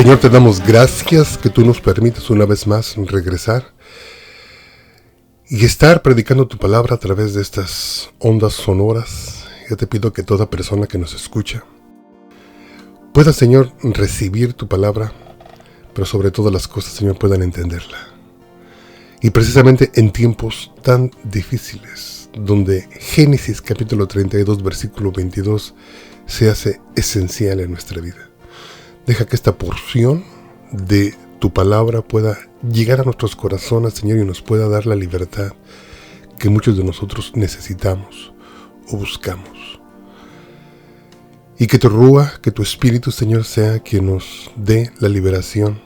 Señor, te damos gracias que tú nos permites una vez más regresar y estar predicando tu palabra a través de estas ondas sonoras. Yo te pido que toda persona que nos escucha pueda, Señor, recibir tu palabra, pero sobre todas las cosas, Señor, puedan entenderla. Y precisamente en tiempos tan difíciles, donde Génesis capítulo 32, versículo 22, se hace esencial en nuestra vida. Deja que esta porción de tu palabra pueda llegar a nuestros corazones, Señor, y nos pueda dar la libertad que muchos de nosotros necesitamos o buscamos. Y que tu Rúa, que tu Espíritu, Señor, sea quien nos dé la liberación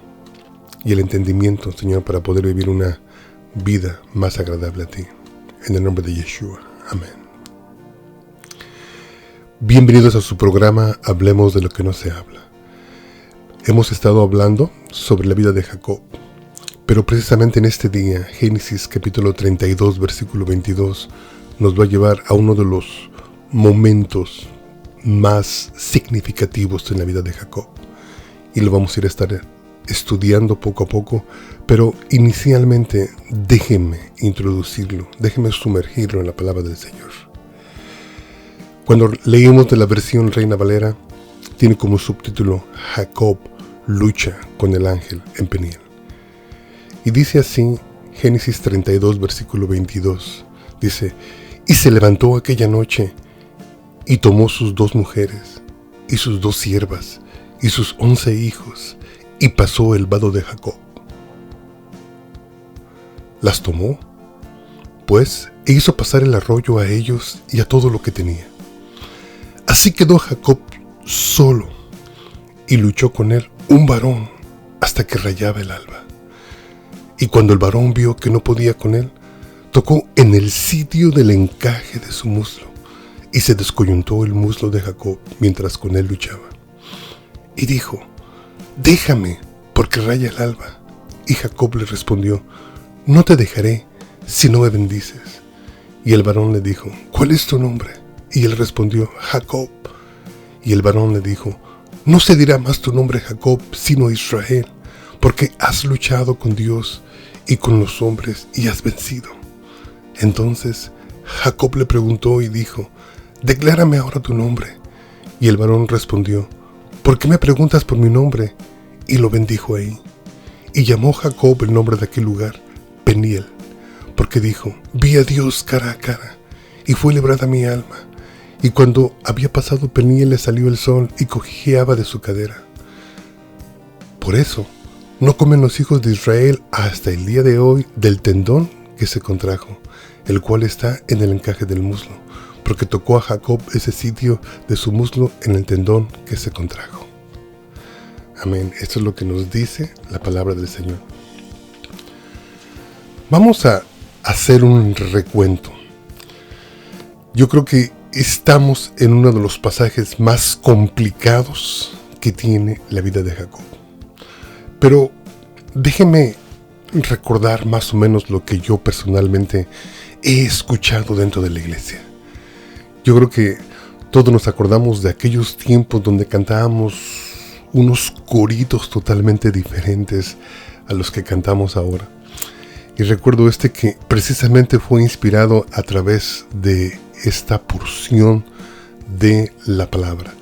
y el entendimiento, Señor, para poder vivir una vida más agradable a ti. En el nombre de Yeshua. Amén. Bienvenidos a su programa Hablemos de lo que no se habla. Hemos estado hablando sobre la vida de Jacob, pero precisamente en este día, Génesis capítulo 32, versículo 22, nos va a llevar a uno de los momentos más significativos en la vida de Jacob. Y lo vamos a ir a estar estudiando poco a poco, pero inicialmente déjenme introducirlo, déjenme sumergirlo en la palabra del Señor. Cuando leímos de la versión Reina Valera, tiene como subtítulo Jacob lucha con el ángel en Peniel. Y dice así, Génesis 32, versículo 22, dice: y se levantó aquella noche y tomó sus 2 mujeres y sus 2 siervas y sus 11 hijos y pasó el vado de Jacob. Las tomó, pues, e hizo pasar el arroyo a ellos y a todo lo que tenía. Así quedó Jacob solo, y luchó con él un varón hasta que rayaba el alba. Y cuando el varón vio que no podía con él, tocó en el sitio del encaje de su muslo, y se descoyuntó el muslo de Jacob mientras con él luchaba. Y dijo: déjame, porque raya el alba. Y Jacob le respondió: no te dejaré si no me bendices. Y el varón le dijo: ¿cuál es tu nombre? Y él respondió: Jacob. Y el varón le dijo: no se dirá más tu nombre Jacob, sino Israel, porque has luchado con Dios y con los hombres y has vencido. Entonces Jacob le preguntó y dijo: declárame ahora tu nombre. Y el varón respondió: ¿por qué me preguntas por mi nombre? Y lo bendijo ahí. Y llamó Jacob el nombre de aquel lugar Peniel, porque dijo: vi a Dios cara a cara, y fue librada mi alma. Y cuando había pasado Peniel, le salió el sol y cojeaba de su cadera. Por eso no comen los hijos de Israel hasta el día de hoy del tendón que se contrajo, el cual está en el encaje del muslo, porque tocó a Jacob ese sitio de su muslo en el tendón que se contrajo. Amén. Esto es lo que nos dice la palabra del Señor. Vamos a hacer un recuento. Yo creo que estamos en uno de los pasajes más complicados que tiene la vida de Jacob. Pero déjenme recordar más o menos lo que yo personalmente he escuchado dentro de la iglesia. Yo creo que todos nos acordamos de aquellos tiempos donde cantábamos unos coritos totalmente diferentes a los que cantamos ahora. Y recuerdo que precisamente fue inspirado a través de esta porción de la palabra,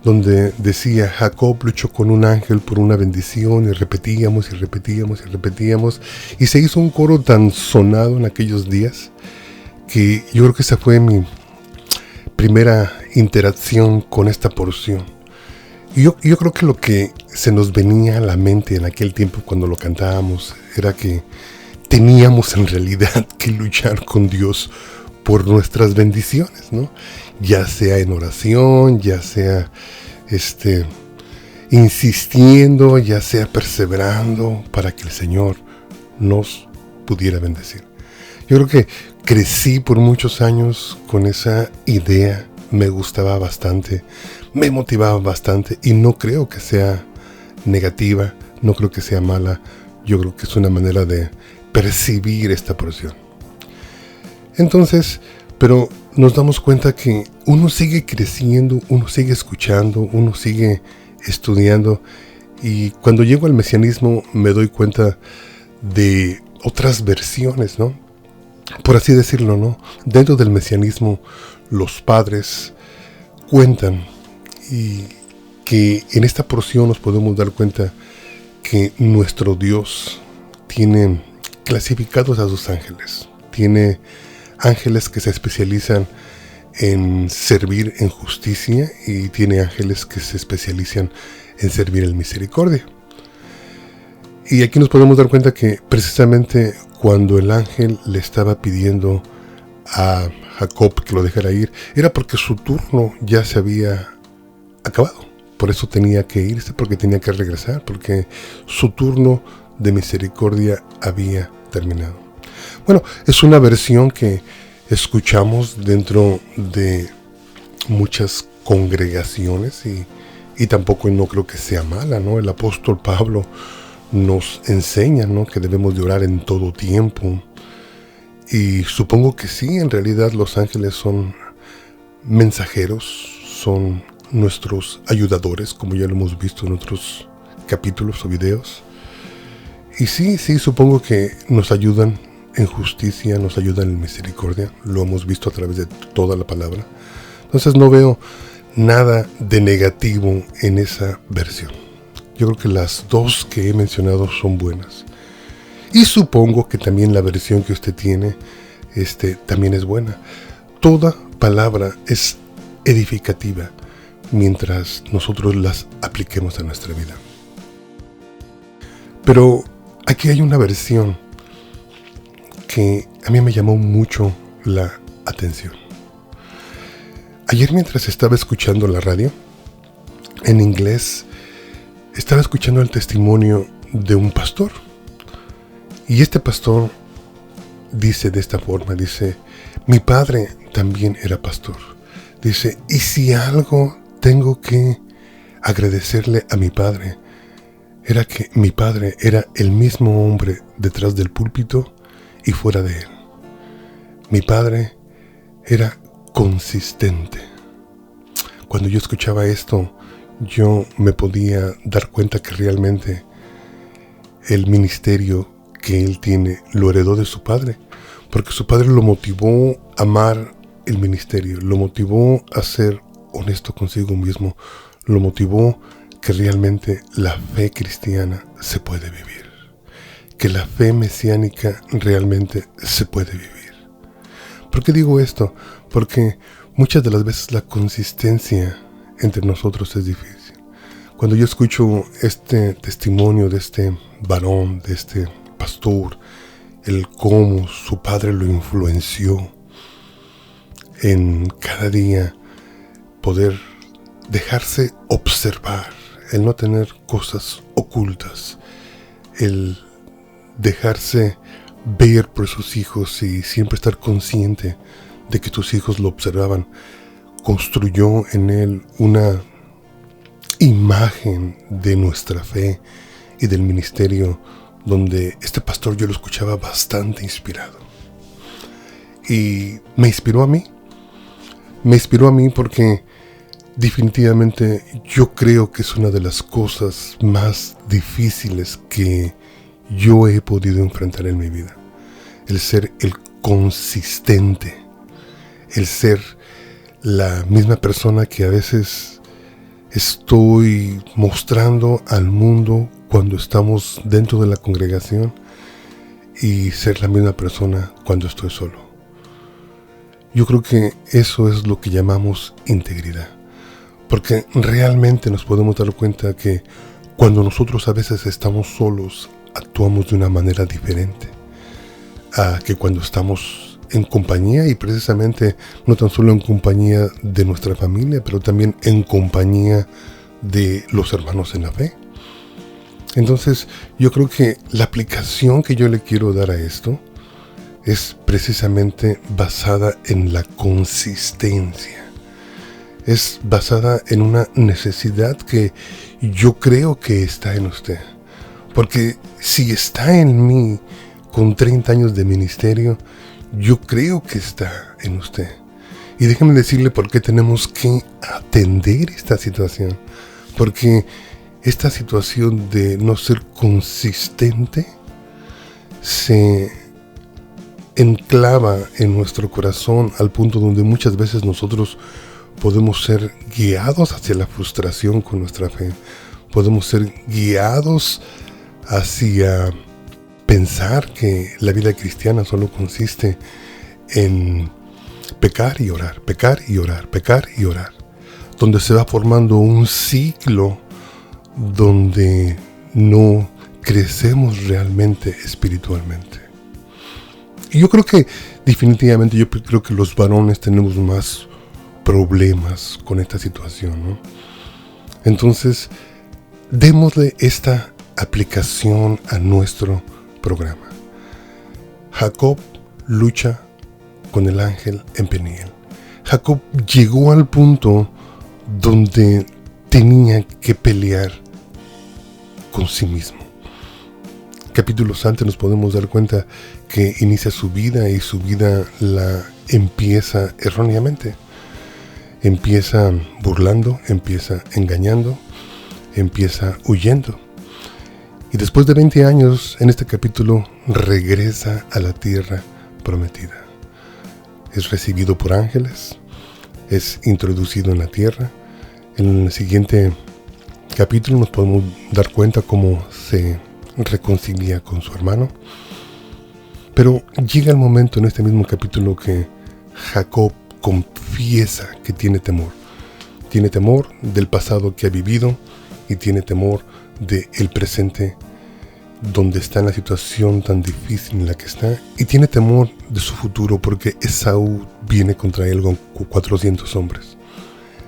donde decía: Jacob luchó con un ángel por una bendición, y repetíamos y repetíamos y repetíamos, y se hizo un coro tan sonado en aquellos días que yo creo que esa fue mi primera interacción con esta porción. Y yo creo que lo que se nos venía a la mente en aquel tiempo cuando lo cantábamos era que teníamos en realidad que luchar con Dios por nuestras bendiciones, ¿no? Ya sea en oración, ya sea insistiendo, ya sea perseverando para que el Señor nos pudiera bendecir. Yo creo que crecí por muchos años con esa idea, me gustaba bastante, me motivaba bastante, y no creo que sea negativa, no creo que sea mala. Yo creo que es una manera de percibir esta porción. Entonces, pero nos damos cuenta que uno sigue creciendo, uno sigue escuchando, uno sigue estudiando, Y cuando llego al mesianismo me doy cuenta de otras versiones, ¿no? Por así decirlo, ¿no? Dentro del mesianismo, los padres cuentan y que en esta porción nos podemos dar cuenta que nuestro Dios tiene clasificados a sus ángeles. Tiene ángeles que se especializan en servir en justicia y tiene ángeles que se especializan en servir en misericordia. Y aquí nos podemos dar cuenta que precisamente cuando el ángel le estaba pidiendo a Jacob que lo dejara ir, era porque su turno ya se había acabado. Por eso tenía que irse, porque tenía que regresar, porque su turno de misericordia había terminado. Bueno, es una versión que escuchamos dentro de muchas congregaciones y tampoco no creo que sea mala, ¿no? El apóstol Pablo nos enseña, ¿no?, que debemos de orar en todo tiempo. Y supongo que sí, en realidad los ángeles son mensajeros, son nuestros ayudadores, como ya lo hemos visto en otros capítulos o videos. Y sí, supongo que nos ayudan en justicia, nos ayudan en misericordia. Lo hemos visto a través de toda la palabra. Entonces no veo nada de negativo en esa versión. Yo creo que las dos que he mencionado son buenas. Y supongo que también la versión que usted tiene también es buena. Toda palabra es edificativa mientras nosotros las apliquemos a nuestra vida. Pero aquí hay una versión que a mí me llamó mucho la atención. Ayer mientras estaba escuchando la radio, en inglés, estaba escuchando el testimonio de un pastor. Y este pastor dice de esta forma, dice, mi padre también era pastor. Dice, y si algo tengo que agradecerle a mi padre, era que mi padre era el mismo hombre detrás del púlpito y fuera de él. Mi padre era consistente. Cuando yo escuchaba esto, yo me podía dar cuenta que realmente el ministerio que él tiene lo heredó de su padre, porque su padre lo motivó a amar el ministerio, lo motivó a ser honesto consigo mismo, lo motivó que realmente la fe cristiana se puede vivir, que la fe mesiánica realmente se puede vivir. ¿Por qué digo esto? Porque muchas de las veces la consistencia entre nosotros es difícil. Cuando yo escucho este testimonio de este varón, de este pastor, el cómo su padre lo influenció en cada día poder dejarse observar, el no tener cosas ocultas, el dejarse ver por sus hijos y siempre estar consciente de que tus hijos lo observaban, construyó en él una imagen de nuestra fe y del ministerio, donde este pastor yo lo escuchaba bastante inspirado. Y me inspiró a mí porque definitivamente yo creo que es una de las cosas más difíciles que yo he podido enfrentar en mi vida. El ser el consistente, el ser la misma persona que a veces estoy mostrando al mundo cuando estamos dentro de la congregación y ser la misma persona cuando estoy solo. Yo creo que eso es lo que llamamos integridad, porque realmente nos podemos dar cuenta que cuando nosotros a veces estamos solos actuamos de una manera diferente a que cuando estamos en compañía, y precisamente no tan solo en compañía de nuestra familia, pero también en compañía de los hermanos en la fe. Entonces yo creo que la aplicación que yo le quiero dar a esto es precisamente basada en la consistencia. Es basada en una necesidad que yo creo que está en usted. Porque si está en mí con 30 años de ministerio, yo creo que está en usted. Y déjeme decirle por qué tenemos que atender esta situación. Porque esta situación de no ser consistente se enclava en nuestro corazón al punto donde muchas veces nosotros podemos ser guiados hacia la frustración con nuestra fe. Podemos ser guiados hacia pensar que la vida cristiana solo consiste en pecar y orar, pecar y orar, pecar y orar, donde se va formando un ciclo donde no crecemos realmente espiritualmente. Y yo creo que definitivamente los varones tenemos más problemas con esta situación, ¿no? Entonces, démosle esta aplicación a nuestro programa. Jacob lucha con el ángel en Peniel. Jacob llegó al punto donde tenía que pelear con sí mismo. Capítulos antes nos podemos dar cuenta que inicia su vida y su vida la empieza erróneamente. Empieza burlando, empieza engañando, empieza huyendo. Y después de 20 años, en este capítulo, regresa a la tierra prometida. Es recibido por ángeles, es introducido en la tierra. En el siguiente capítulo nos podemos dar cuenta cómo se reconcilia con su hermano. Pero llega el momento en este mismo capítulo que Jacob confiesa que tiene temor. Tiene temor del pasado que ha vivido y tiene temor del presente donde está en la situación tan difícil en la que está, y tiene temor de su futuro porque Esaú viene contra él con 400 hombres.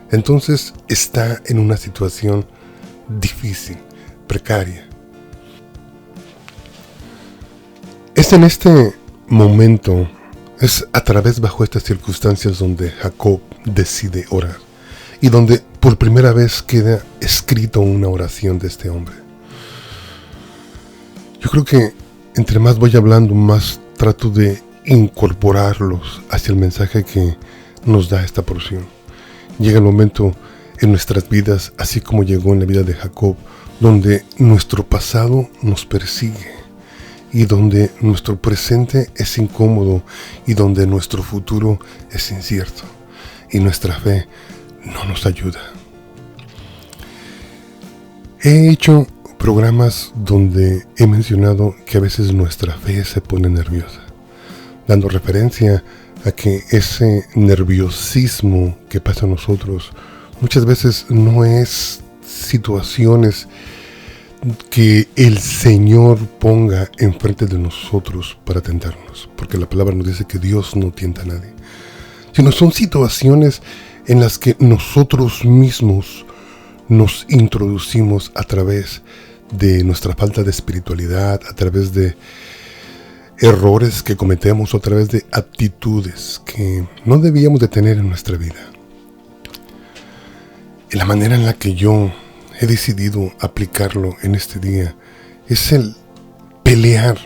Entonces está en una situación difícil, precaria. Es en este momento, es a través bajo estas circunstancias donde Jacob decide orar y donde por primera vez queda escrito una oración de este hombre. Yo creo que entre más voy hablando, más trato de incorporarlos hacia el mensaje que nos da esta porción. Llega el momento en nuestras vidas, así como llegó en la vida de Jacob, donde nuestro pasado nos persigue y donde nuestro presente es incómodo y donde nuestro futuro es incierto y nuestra fe no nos ayuda. He hecho programas donde he mencionado que a veces nuestra fe se pone nerviosa, dando referencia a que ese nerviosismo que pasa a nosotros muchas veces no es situaciones que el Señor ponga enfrente de nosotros para tentarnos, porque la palabra nos dice que Dios no tienta a nadie, sino son situaciones en las que nosotros mismos nos introducimos a través de nuestra falta de espiritualidad, a través de errores que cometemos o a través de actitudes que no debíamos de tener en nuestra vida. Y la manera en la que yo he decidido aplicarlo en este día es el pelear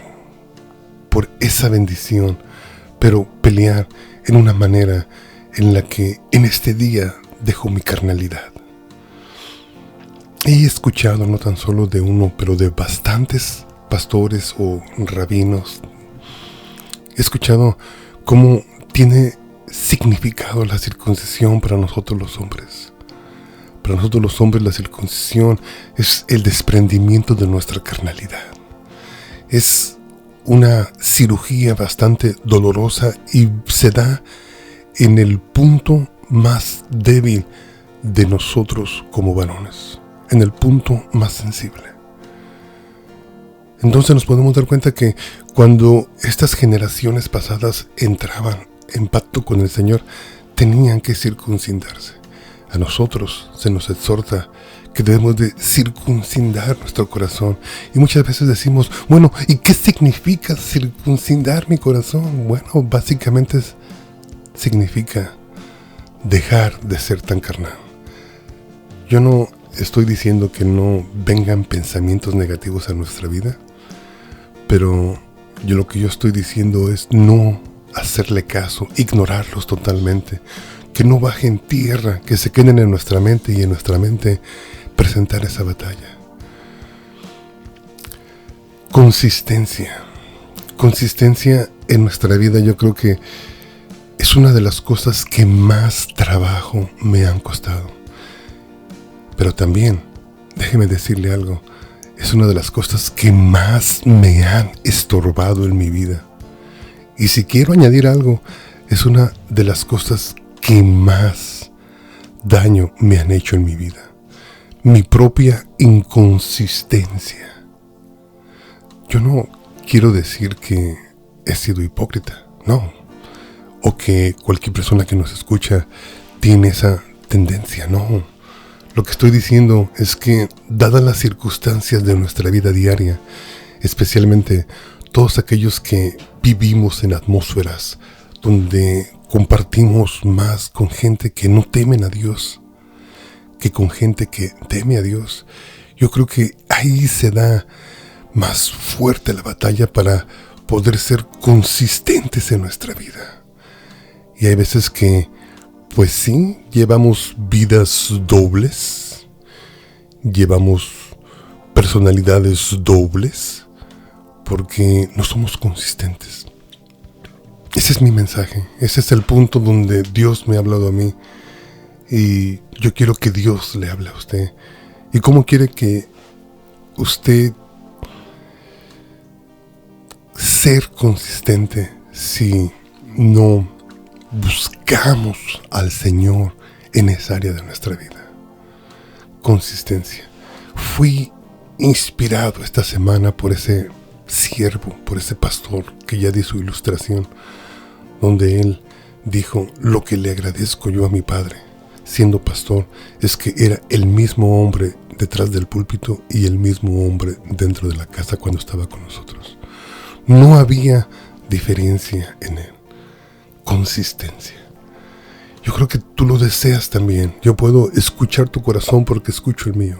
por esa bendición, pero pelear en una manera en la que en este día dejo mi carnalidad. He escuchado no tan solo de uno, pero de bastantes pastores o rabinos. He escuchado cómo tiene significado la circuncisión para nosotros los hombres. Para nosotros los hombres la circuncisión es el desprendimiento de nuestra carnalidad. Es una cirugía bastante dolorosa y se da en el punto más débil de nosotros como varones, en el punto más sensible. Entonces nos podemos dar cuenta que cuando estas generaciones pasadas entraban en pacto con el Señor, tenían que circuncidarse. A nosotros se nos exhorta que debemos de circuncidar nuestro corazón. Y muchas veces decimos, bueno, ¿y qué significa circuncidar mi corazón? Bueno, básicamente significa dejar de ser tan carnal. Yo no estoy diciendo que no vengan pensamientos negativos a nuestra vida, pero lo que yo estoy diciendo es no hacerle caso, ignorarlos totalmente, que no bajen tierra, que se queden en nuestra mente y en nuestra mente presentar esa batalla. Consistencia. Consistencia en nuestra vida, yo creo que es una de las cosas que más trabajo me han costado. Pero también, déjeme decirle algo, es una de las cosas que más me han estorbado en mi vida. Y si quiero añadir algo, es una de las cosas que más daño me han hecho en mi vida. Mi propia inconsistencia. Yo no quiero decir que he sido hipócrita, no. O que cualquier persona que nos escucha tiene esa tendencia, no. Lo que estoy diciendo es que, dadas las circunstancias de nuestra vida diaria, especialmente todos aquellos que vivimos en atmósferas donde compartimos más con gente que no temen a Dios que con gente que teme a Dios, yo creo que ahí se da más fuerte la batalla para poder ser consistentes en nuestra vida. Y hay veces que, pues sí, llevamos vidas dobles, llevamos personalidades dobles, porque no somos consistentes. Ese es mi mensaje, ese es el punto donde Dios me ha hablado a mí, y yo quiero que Dios le hable a usted. ¿Y cómo quiere que usted ser consistente si no buscamos al Señor en esa área de nuestra vida? Consistencia. Fui inspirado esta semana por ese siervo, por ese pastor que ya di su ilustración, donde él dijo: lo que le agradezco yo a mi padre siendo pastor es que era el mismo hombre detrás del púlpito y el mismo hombre dentro de la casa cuando estaba con nosotros. No había diferencia en él. Consistencia. Yo creo que tú lo deseas también. Yo puedo escuchar tu corazón porque escucho el mío.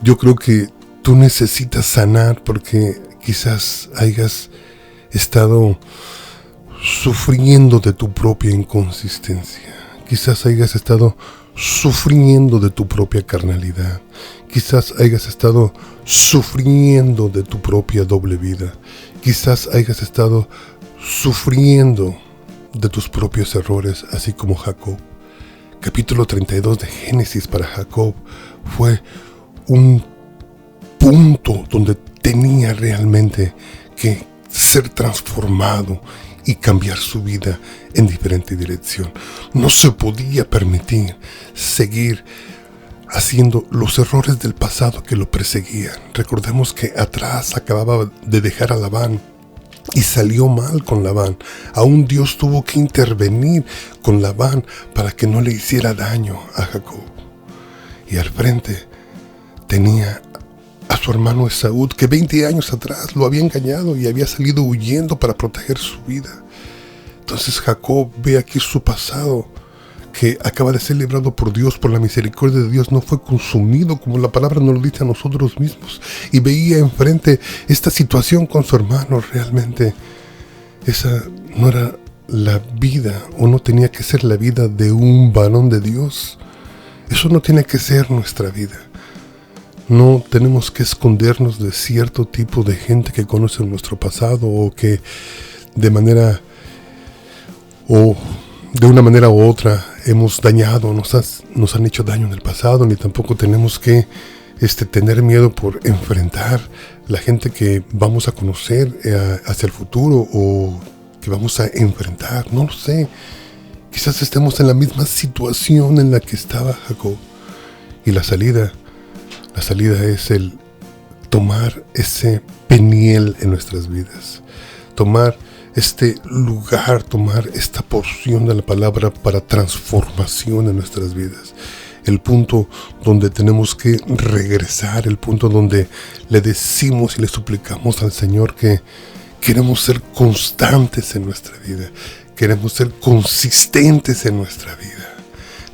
Yo creo que tú necesitas sanar porque quizás hayas estado sufriendo de tu propia inconsistencia. Quizás hayas estado sufriendo de tu propia carnalidad. Quizás hayas estado sufriendo de tu propia doble vida. Quizás hayas estado sufriendo de tus propios errores, así como Jacob. Capítulo 32 de Génesis para Jacob fue un punto donde tenía realmente que ser transformado y cambiar su vida en diferente dirección. No se podía permitir seguir haciendo los errores del pasado que lo perseguían. Recordemos que atrás acababa de dejar a Labán y salió mal con Labán. Aún Dios tuvo que intervenir con Labán para que no le hiciera daño a Jacob. Y al frente tenía a su hermano Esaú, que 20 años atrás lo había engañado y había salido huyendo para proteger su vida. Entonces Jacob ve aquí su pasado, que acaba de ser librado por Dios, por la misericordia de Dios, no fue consumido como la palabra nos lo dice a nosotros mismos. Y veía enfrente esta situación con su hermano. Realmente esa no era la vida, o no tenía que ser la vida de un varón de Dios. Eso no tiene que ser nuestra vida. No tenemos que escondernos de cierto tipo de gente que conoce nuestro pasado, o que de una manera u otra hemos dañado, nos han hecho daño en el pasado. Ni tampoco tenemos que tener miedo por enfrentar la gente que vamos a conocer hacia el futuro, o que vamos a enfrentar. No lo sé. Quizás estemos en la misma situación en la que estaba Jacob. Y la salida es el tomar ese Peniel en nuestras vidas. Tomar este lugar, tomar esta porción de la palabra para transformación en nuestras vidas. El punto donde tenemos que regresar, el punto donde le decimos y le suplicamos al Señor que queremos ser constantes en nuestra vida, queremos ser consistentes en nuestra vida,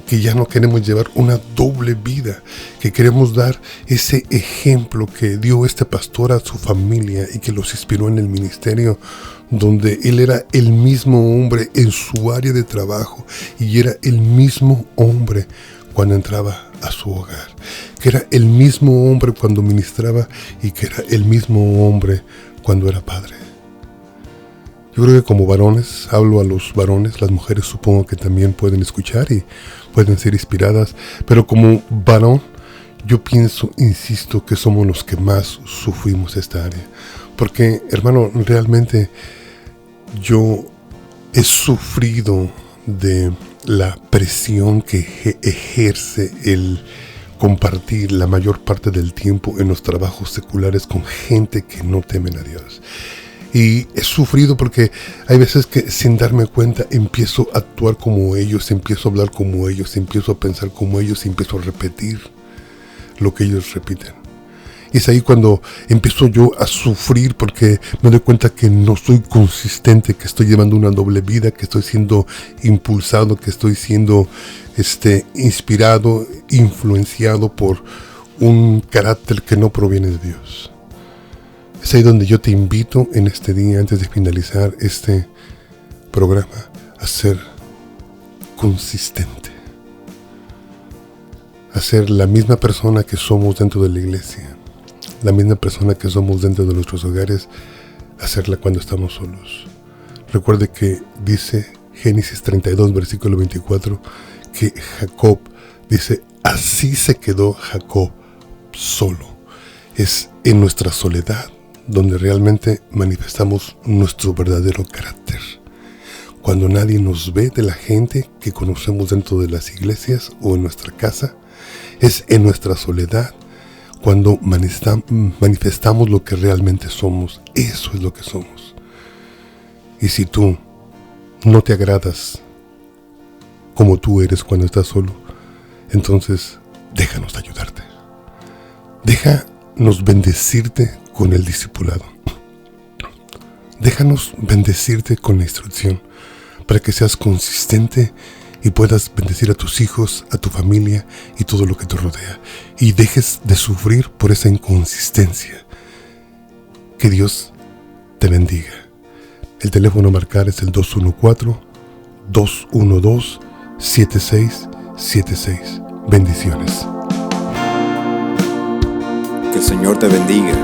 que ya no queremos llevar una doble vida, que queremos dar ese ejemplo que dio este pastor a su familia y que los inspiró en el ministerio, donde él era el mismo hombre en su área de trabajo y era el mismo hombre cuando entraba a su hogar, que era el mismo hombre cuando ministraba y que era el mismo hombre cuando era padre. Yo creo que como varones, hablo a los varones, las mujeres supongo que también pueden escuchar y pueden ser inspiradas, pero como varón, yo pienso, insisto, que somos los que más sufrimos esta área. Porque, hermano, realmente yo he sufrido de la presión que ejerce el compartir la mayor parte del tiempo en los trabajos seculares con gente que no temen a Dios. Y he sufrido porque hay veces que sin darme cuenta empiezo a actuar como ellos, empiezo a hablar como ellos, empiezo a pensar como ellos y empiezo a repetir lo que ellos repiten. Y es ahí cuando empiezo yo a sufrir porque me doy cuenta que no soy consistente, que estoy llevando una doble vida, que estoy siendo impulsado, que estoy siendo inspirado, influenciado por un carácter que no proviene de Dios. Es ahí donde yo te invito en este día, antes de finalizar este programa, a ser consistente. A ser la misma persona que somos dentro de la iglesia, la misma persona que somos dentro de nuestros hogares, hacerla cuando estamos solos. Recuerde que dice Génesis 32, versículo 24, que Jacob dice, así se quedó Jacob solo. Es en nuestra soledad donde realmente manifestamos nuestro verdadero carácter. Cuando nadie nos ve de la gente que conocemos dentro de las iglesias o en nuestra casa, es en nuestra soledad cuando manifestamos lo que realmente somos. Eso es lo que somos. Y si tú no te agradas como tú eres cuando estás solo, entonces déjanos ayudarte. Déjanos bendecirte con el discipulado. Déjanos bendecirte con la instrucción para que seas consistente y puedas bendecir a tus hijos, a tu familia y todo lo que te rodea. Y dejes de sufrir por esa inconsistencia. Que Dios te bendiga. El teléfono a marcar es el 214-212-7676. Bendiciones. Que el Señor te bendiga.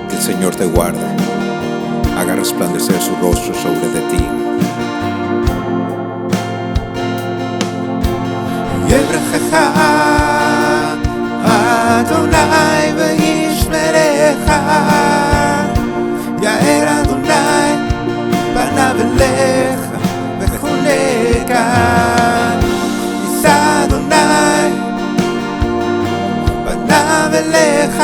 Que el Señor te guarde. Haga resplandecer su rostro sobre de ti. יברכך אדוני וישמרך, יאר אדוני פניו אליך וחונקה, יישא אדוני פניו אליך